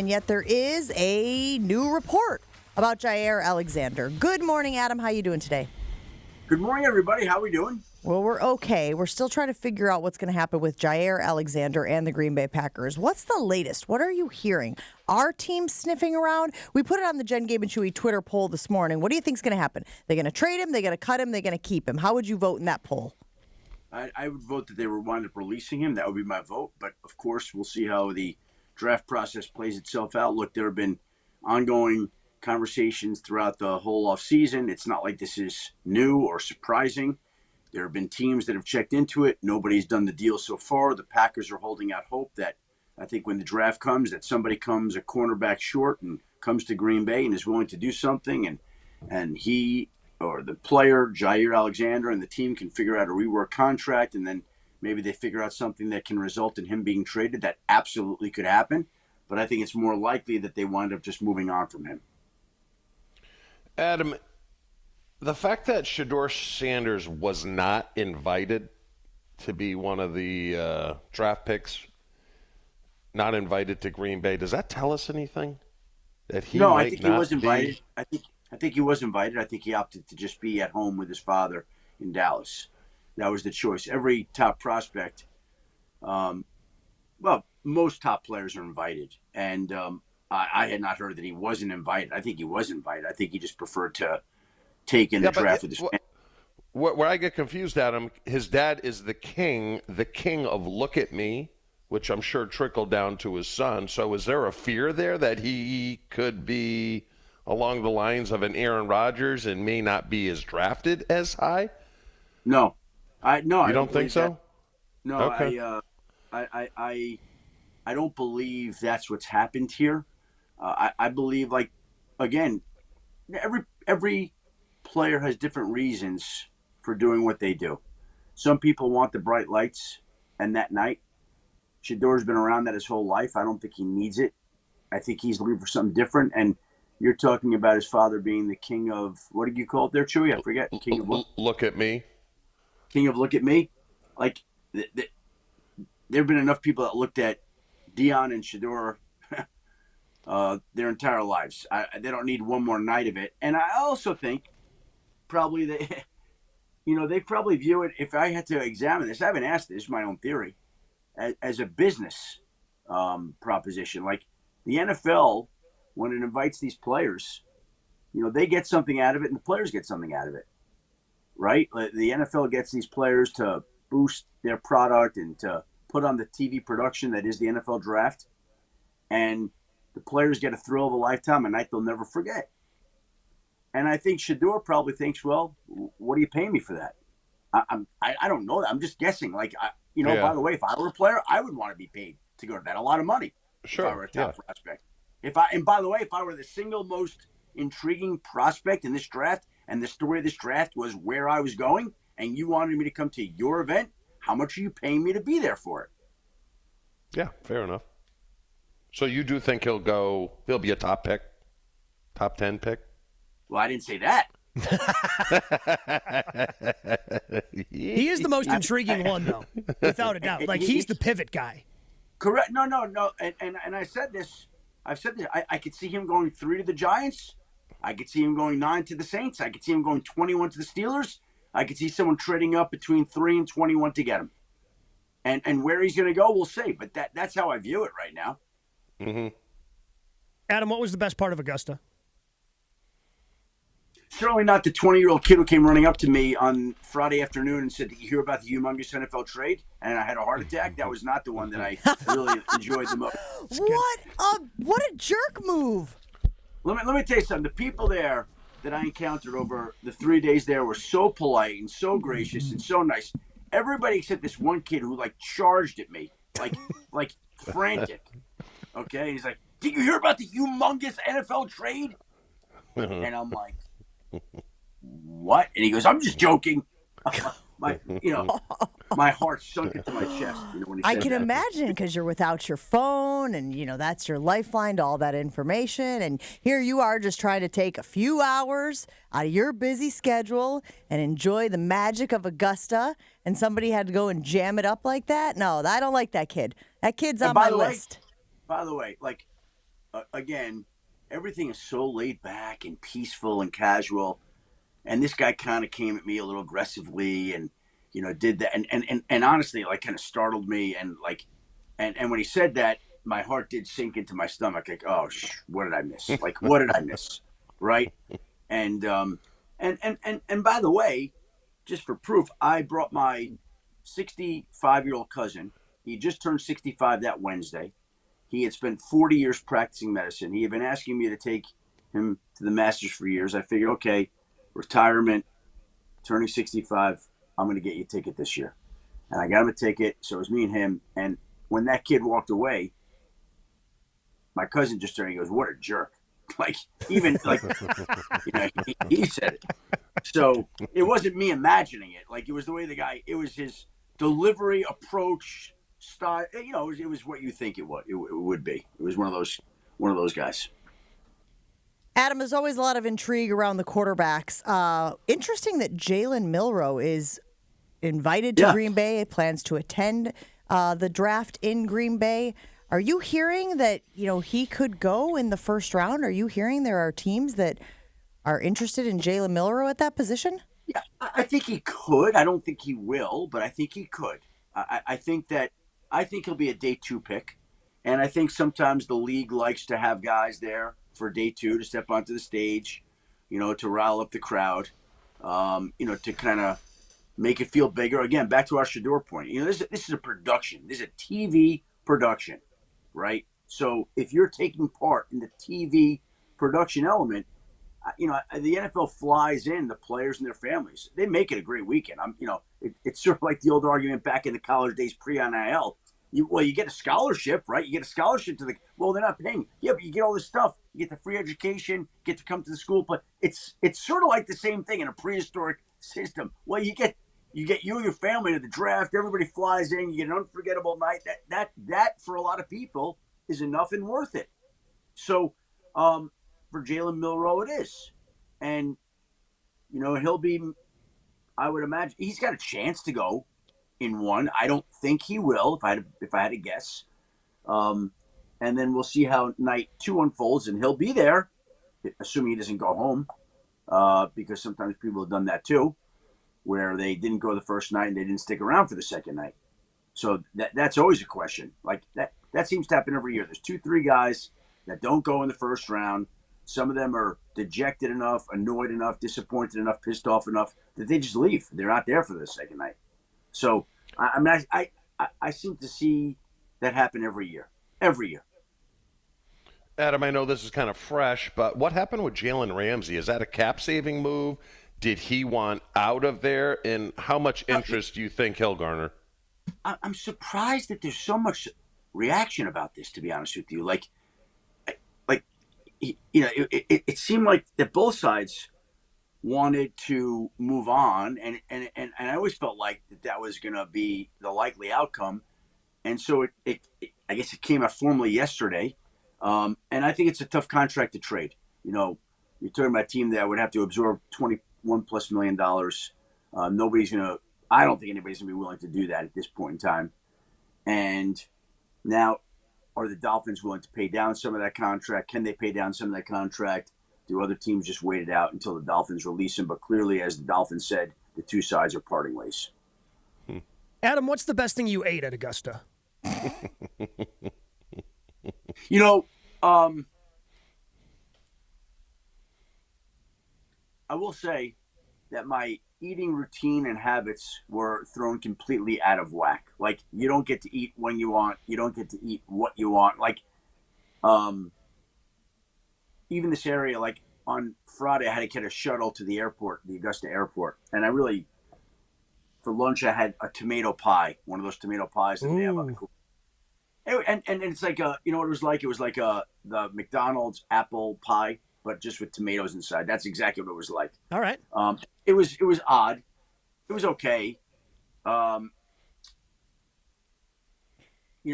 And yet there is a new report about Jaire Alexander. Good morning, Adam. How you doing today? Good morning, everybody. How are we doing? Well, we're okay. We're still trying to figure out what's going to happen with Jaire Alexander and the Green Bay Packers. What's the latest? What are you hearing? Our team sniffing around? We put it on the Jen, Gabe, and 𝘃𝘃 Twitter poll this morning. What do you think's going to happen? They're going to trade him? They're going to cut him? They're going to keep him? How would you vote in that poll? I would vote that they would wind up releasing him. That would be my vote. But, of course, we'll see how the draft process plays itself out. Look, there have been ongoing conversations throughout the whole offseason. It's not like this is new or surprising. There have been teams that have checked into it. Nobody's done the deal so far. The Packers are holding out hope that I think when the draft comes, that somebody comes a cornerback short and comes to Green Bay and is willing to do something. And he or the player, Jaire Alexander, and the team can figure out a rework contract, and then maybe they figure out something that can result in him being traded. That absolutely could happen. But I think it's more likely that they wind up just moving on from him. Adam, the fact that Shedeur Sanders was not invited to be one of the draft picks, not invited to Green Bay, does that tell us anything? That he No, might I think he not was invited. be... I think he was invited. I think he opted to just be at home with his father in Dallas. That was the choice. Every top prospect, most top players are invited. And I had not heard that he wasn't invited. I think he was invited. I think he just preferred to take in the draft with his family. Where I get confused, Adam, his dad is the king of 𝘾𝙃𝙀𝙀, which I'm sure trickled down to his son. So is there a fear there that he could be along the lines of an Aaron Rodgers and may not be as drafted as high? No. I don't think so? No, okay. I don't believe that's what's happened here. I believe, like, again, every player has different reasons for doing what they do. Some people want the bright lights and that night. Shedeur's been around that his whole life. I don't think he needs it. I think he's looking for something different. And you're talking about his father being the king of, what did you call it there, Chewy? I forget. King of what? Look at me. King of look at me. Like, there have been enough people that looked at Dion and Shedeur their entire lives. They don't need one more night of it. And I also think probably they probably view it, if I had to examine this, I haven't asked this, my own theory, as a business proposition. Like, the NFL, when it invites these players, they get something out of it and the players get something out of it, right? The NFL gets these players to boost their product and to put on the TV production that is the NFL draft. And the players get a thrill of a lifetime, a night they'll never forget. And I think Shedeur probably thinks, well, what are you paying me for that? I don't know that. I'm just guessing. Like, by the way, if I were a player, I would want to be paid to go to that. A lot of money. Sure. If I were a top prospect. And by the way, if I were the single most intriguing prospect in this draft, and the story of this draft was where I was going, and you wanted me to come to your event, how much are you paying me to be there for it? Yeah, fair enough. So you do think he'll be a top pick? Top 10 pick? Well, I didn't say that. He is the most intriguing one, though, without a doubt. Like, he's the pivot guy. Correct. No. And I said this. I've said this. I could see him going 3 to the Giants. I could see him going 9 to the Saints. I could see him going 21 to the Steelers. I could see someone trading up between 3 and 21 to get him. And where he's going to go, we'll see. But that's how I view it right now. Mm-hmm. Adam, what was the best part of Augusta? Certainly not the 20-year-old kid who came running up to me on Friday afternoon and said, "Did you hear about the humongous NFL trade?" And I had a heart attack. That was not the one that I really enjoyed the most. What a jerk move. Let me tell you something. The people there that I encountered over the 3 days there were so polite and so gracious and so nice. Everybody except this one kid who charged at me like frantic. Okay, he's like, "Did you hear about the humongous NFL trade?" And I'm like, "What?" And he goes, "I'm just joking." My heart sunk into my chest. When he I said can that. imagine, because you're without your phone, and that's your lifeline to all that information. And here you are, just trying to take a few hours out of your busy schedule and enjoy the magic of Augusta. And somebody had to go and jam it up like that. No, I don't like that kid. That kid's on my list. By the way, again, everything is so laid back and peaceful and casual. And this guy kind of came at me a little aggressively and, did that. And honestly, like, kind of startled me. And like, and when he said that, my heart did sink into my stomach. Like, oh, what did I miss? Like, what did I miss? Right. And by the way, just for proof, I brought my 65-year-old cousin. He just turned 65 that Wednesday. He had spent 40 years practicing medicine. He had been asking me to take him to the Masters for years. I figured, okay, retirement, turning 65, I'm going to get you a ticket this year. And I got him a ticket, so it was me and him. And when that kid walked away, my cousin just turned and goes, what a jerk. Like, even, like, he said it. So it wasn't me imagining it. Like, it was the way it was his delivery, approach, style. It was what you think it would be. It was one of those guys. Adam, there's always a lot of intrigue around the quarterbacks. Interesting that Jalen Milroe is invited to Green Bay, plans to attend the draft in Green Bay. Are you hearing that, he could go in the first round? Are you hearing there are teams that are interested in Jalen Milroe at that position? Yeah, I think he could. I don't think he will, but I think he could. I think he'll be a day 2 pick. And I think sometimes the league likes to have guys there for day 2 to step onto the stage, to rile up the crowd, to kind of make it feel bigger. Again, back to our Shedeur point. This is a production. This is a TV production, right? So if you're taking part in the TV production element, the NFL flies in the players and their families. They make it a great weekend. It's sort of like the old argument back in the college days pre-NIL. You get a scholarship, right? You get a scholarship they're not paying. Yeah, but you get all this stuff. You get the free education, get to come to the school. But it's sort of like the same thing in a prehistoric system. Well, you get you and your family to the draft. Everybody flies in. You get an unforgettable night. That for a lot of people is enough and worth it. So for Jalen Milroe, it is. And, he'll be, I would imagine, he's got a chance to go in one. I don't think he will, if I had to guess. And then we'll see how night 2 unfolds, and he'll be there, assuming he doesn't go home, because sometimes people have done that too, where they didn't go the first night and they didn't stick around for the second night. So that's always a question. Like that seems to happen every year. There's 2-3 guys that don't go in the first round. Some of them are dejected enough, annoyed enough, disappointed enough, pissed off enough that they just leave. They're not there for the second night. So I seem to see that happen every year. Every year. Adam, I know this is kind of fresh, but what happened with Jalen Ramsey? Is that a cap-saving move? Did he want out of there? And how much interest do you think he'll garner? I'm surprised that there's so much reaction about this, to be honest with you. It seemed like that both sides wanted to move on, and I always felt like that was going to be the likely outcome. And so I guess it came out formally yesterday. And I think it's a tough contract to trade. You're talking about a team that would have to absorb $21+ million. I don't think anybody's going to be willing to do that at this point in time. And now, are the Dolphins willing to pay down some of that contract? Can they pay down some of that contract? Do other teams just wait it out until the Dolphins release him? But clearly, as the Dolphins said, the two sides are parting ways. Adam, what's the best thing you ate at Augusta? I will say that my eating routine and habits were thrown completely out of whack. Like, you don't get to eat when you want. You don't get to eat what you want. Like, even this area, like on Friday, I had to get a shuttle to the airport, the Augusta airport. And for lunch, I had a tomato pie, one of those tomato pies that they have on the cool. And it's like, what it was like? It was like the McDonald's apple pie, but just with tomatoes inside. That's exactly what it was like. All right. It was odd. It was okay. So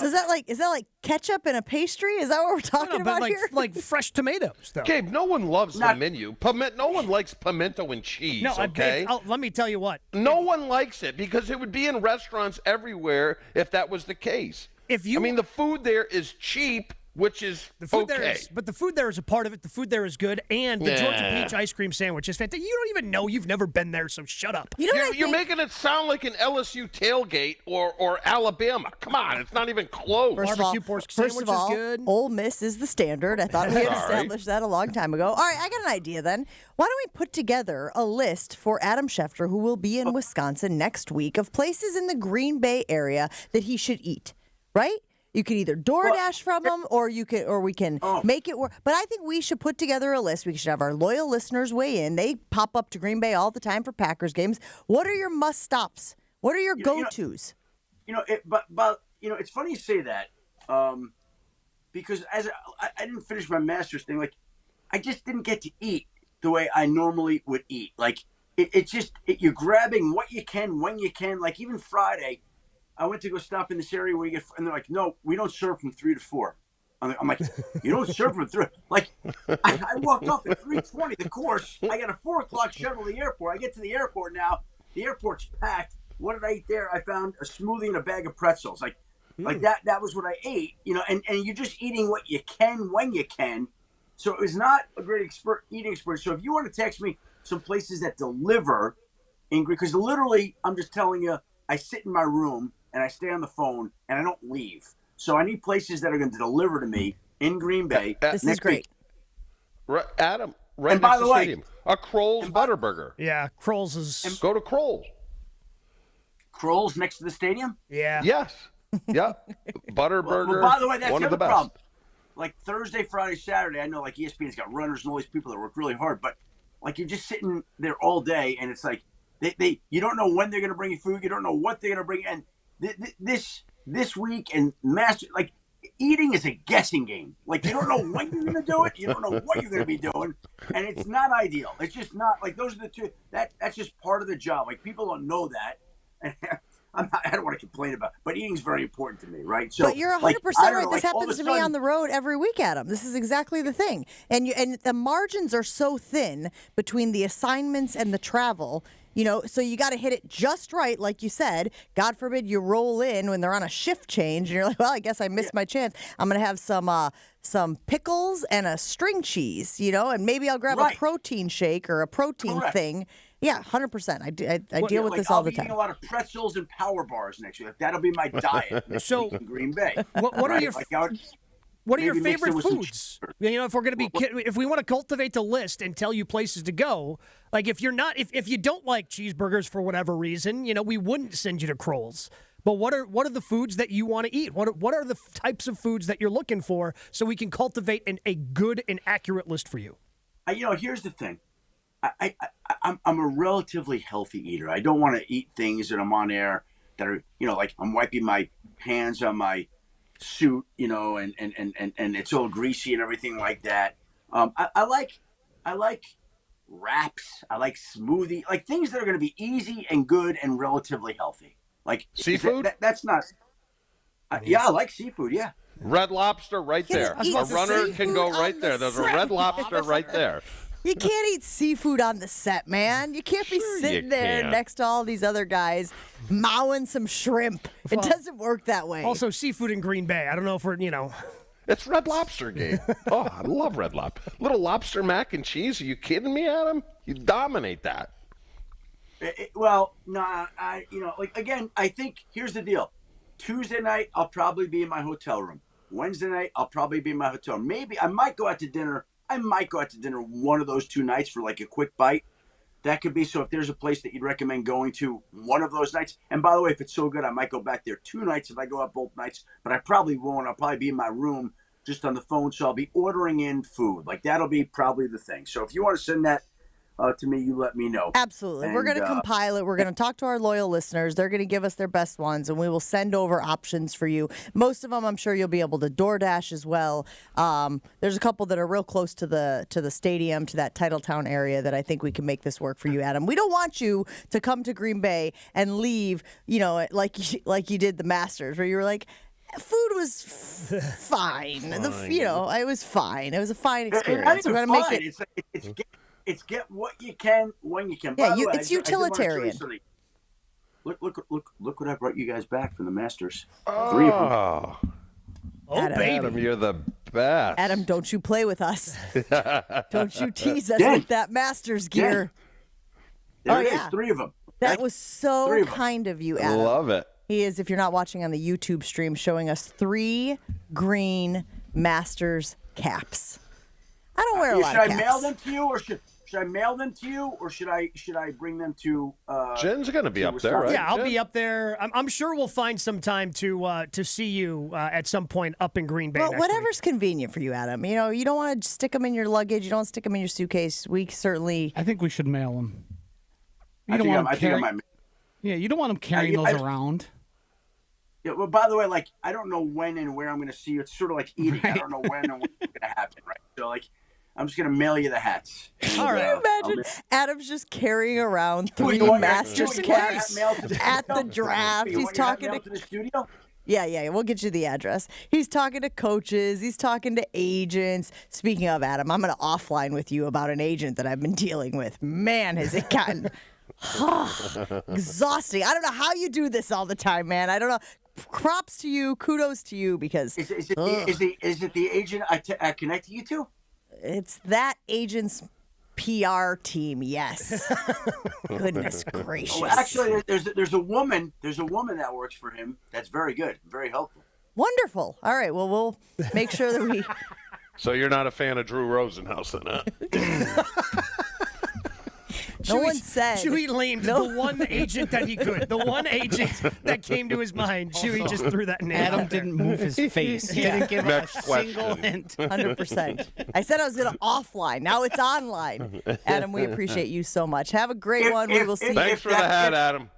is that like ketchup in a pastry? Is that what we're talking about here? Like fresh tomatoes, though. Gabe, no one loves the menu. No one likes pimento and cheese, okay? Let me tell you what. No one likes it because it would be in restaurants everywhere if that was the case. The food there is cheap which is The food okay. there is, but the food there is a part of it. The food there is good, and the Georgia Peach ice cream sandwich is fantastic. You don't even know. You've never been there, so shut up. You know what I You're think? making it sound like an LSU tailgate or Alabama. Come on, it's not even close. Barbecue pork First sandwich of all, is good. Ole Miss is the standard. I thought we had All right. established that a long time ago. All right, I got an idea then. Why don't we put together a list for Adam Schefter, who will be in Wisconsin next week, of places in the Green Bay area that he should eat, right? You could either DoorDash from them, or we can make it work. But I think we should put together a list. We should have our loyal listeners weigh in. They pop up to Green Bay all the time for Packers games. What are your must stops? What are your go-tos? But it's funny you say that, because as I didn't finish my master's thing, like I just didn't get to eat the way I normally would eat. Like you're grabbing what you can when you can. Like even Friday, I went to go stop in this area where you get, and they're like, no, we don't serve from 3 to 4. I'm like, you don't serve from 3. Like, I walked off at 3:20, the course. I got a 4 o'clock shuttle to the airport. I get to the airport now. The airport's packed. What did I eat there? I found a smoothie and a bag of pretzels. Like that was what I ate, and you're just eating what you can when you can. So it was not a great eating experience. So if you want to text me some places that deliver in Green, because literally, I'm just telling you, I sit in my room and I stay on the phone and I don't leave. So I need places that are going to deliver to me in Green Bay. This is great. Adam, right by next the to the way- stadium. A Kroll's Butterburger. Yeah, Kroll's is. Go to Kroll's. Kroll's next to the stadium? Yeah. Yes. Yeah. Butterburger. Well, by the way, that's one the of the other best. problem. Like Thursday, Friday, Saturday, I know like ESPN's got runners and all these people that work really hard, but like you're just sitting there all day and it's like you don't know when they're going to bring you food. You don't know what they're going to bring. And this week and master, like eating is a guessing game. Like you don't know when you're going to do it. You don't know what you're going to be doing. And it's not ideal. It's just not like those are the two. That's just part of the job. Like people don't know that. And I don't want to complain about it, but eating's very important to me, right? So, But you're 100% like, I don't right. know, This like, all of happens a to me sudden- on the road every week, Adam. This is exactly the thing. And the margins are so thin between the assignments and the travel, so you got to hit it just right, like you said. God forbid you roll in when they're on a shift change and you're like, well, I guess I missed my chance. I'm going to have some pickles and a string cheese, and maybe I'll grab a protein shake or a protein thing. Yeah, 100%. I deal with this all the time. I'll be eating a lot of pretzels and power bars next week. That'll be my diet next week in Green Bay. What are your What are your Maybe mix it favorite with some foods? If we're going to be, if we want to cultivate the list and tell you places to go, like if you don't like cheeseburgers for whatever reason, we wouldn't send you to Kroll's. But what are the foods that you want to eat? What are the types of foods that you're looking for so we can cultivate a good and accurate list for you? Here's the thing. I'm a relatively healthy eater. I don't want to eat things that I'm on air that are, like I'm wiping my hands on my suit, and it's all greasy and everything like that. I like wraps. I like smoothie, like things that are going to be easy and good and relatively healthy. Like seafood. That's not. Yeah, I like seafood. Yeah. Red Lobster right there. A runner can go right there. There's a Red Lobster right there. You can't eat seafood on the set, man. You can't be sitting there next to all these other guys mowing some shrimp. It doesn't work that way. Also, seafood in Green Bay. I don't know if we're, It's Red Lobster, Gabe. Oh, I love Red Lobster. Little lobster mac and cheese. Are you kidding me, Adam? You dominate that. Well, no, again, I think here's the deal. Tuesday night, I'll probably be in my hotel room. Wednesday night, I'll probably be in my hotel. Maybe I might go out to dinner. One of those 2 nights for like a quick bite. That could be. So if there's a place that you'd recommend going to one of those nights, and by the way, if it's so good, I might go back there 2 nights if I go out both nights, but I probably won't. I'll probably be in my room just on the phone. So I'll be ordering in food. Like that'll be probably the thing. So if you want to send that to me, you let me know. Absolutely. We're going to compile it. We're going to talk to our loyal listeners. They're going to give us their best ones, and we will send over options for you. Most of them, I'm sure you'll be able to DoorDash as well. There's a couple that are real close to the stadium, to that Titletown area, that I think we can make this work for you, Adam. We don't want you to come to Green Bay and leave, like you did the Masters, where you were like, food was fine. It was fine. It was a fine experience. We're going to make it. It's get what you can when you can. Yeah, By the way, it's utilitarian. Look what I brought you guys back from the Masters. Oh. 3 of them. Oh, baby. Adam, you're the best. Adam, don't you play with us. Don't you tease us with that Masters gear. There it is, 3 of them. That was so kind of you, Adam. Love it. He is, if you're not watching on the YouTube stream, showing us 3 green Masters caps. I don't wear a lot of caps. Should I mail them to you, or should I mail them to you, or should I bring them to? Jen's going to be up there, right? Yeah, I'll Jen? be up there. I'm sure we'll find some time to see you at some point up in Green Bay. Well, next whatever's week. convenient for you, Adam. You know, you don't want to stick them in your luggage. You don't stick them in your suitcase. We certainly. I think we should mail them. I think I might. Yeah, you don't want them carrying those around. Yeah, well, by the way, like, I don't know when and where I'm going to see you. It's sort of like eating. Right. I don't know when and what's going to happen, right? So, like, I'm just going to mail you the hats. All right. Imagine Adam's just carrying around 3 Masters caps at the draft. He's talking to the studio. Yeah, we'll get you the address. He's talking to coaches. He's talking to agents. Speaking of, Adam, I'm going to offline with you about an agent that I've been dealing with. Man, has it gotten exhausting. I don't know how you do this all the time, man. I don't know. Props to you. Kudos to you, because is it the agent I connected you to? It's that agent's PR team. Yes. Goodness gracious. Oh, actually, there's a woman that works for him that's very good, very helpful. Wonderful. All right. Well, we'll make sure that we. So you're not a fan of Drew Rosenhaus, then, huh? No one said. Chewy named the one agent that he could. The one agent that came to his mind. Chewy just threw that name. Adam didn't move his face. He didn't give a single hint. 100%. I said I was going to offline. Now it's online. Adam, we appreciate you so much. Have a great one. We will see you. Thanks for the hat, Adam.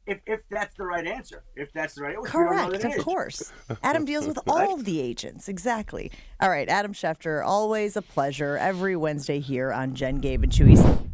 If that's the right answer. If that's the right answer. Correct, of course. Adam deals with all of the agents. Exactly. All right, Adam Schefter, always a pleasure every Wednesday here on Jen, Gabe, and 𝘀𝘃.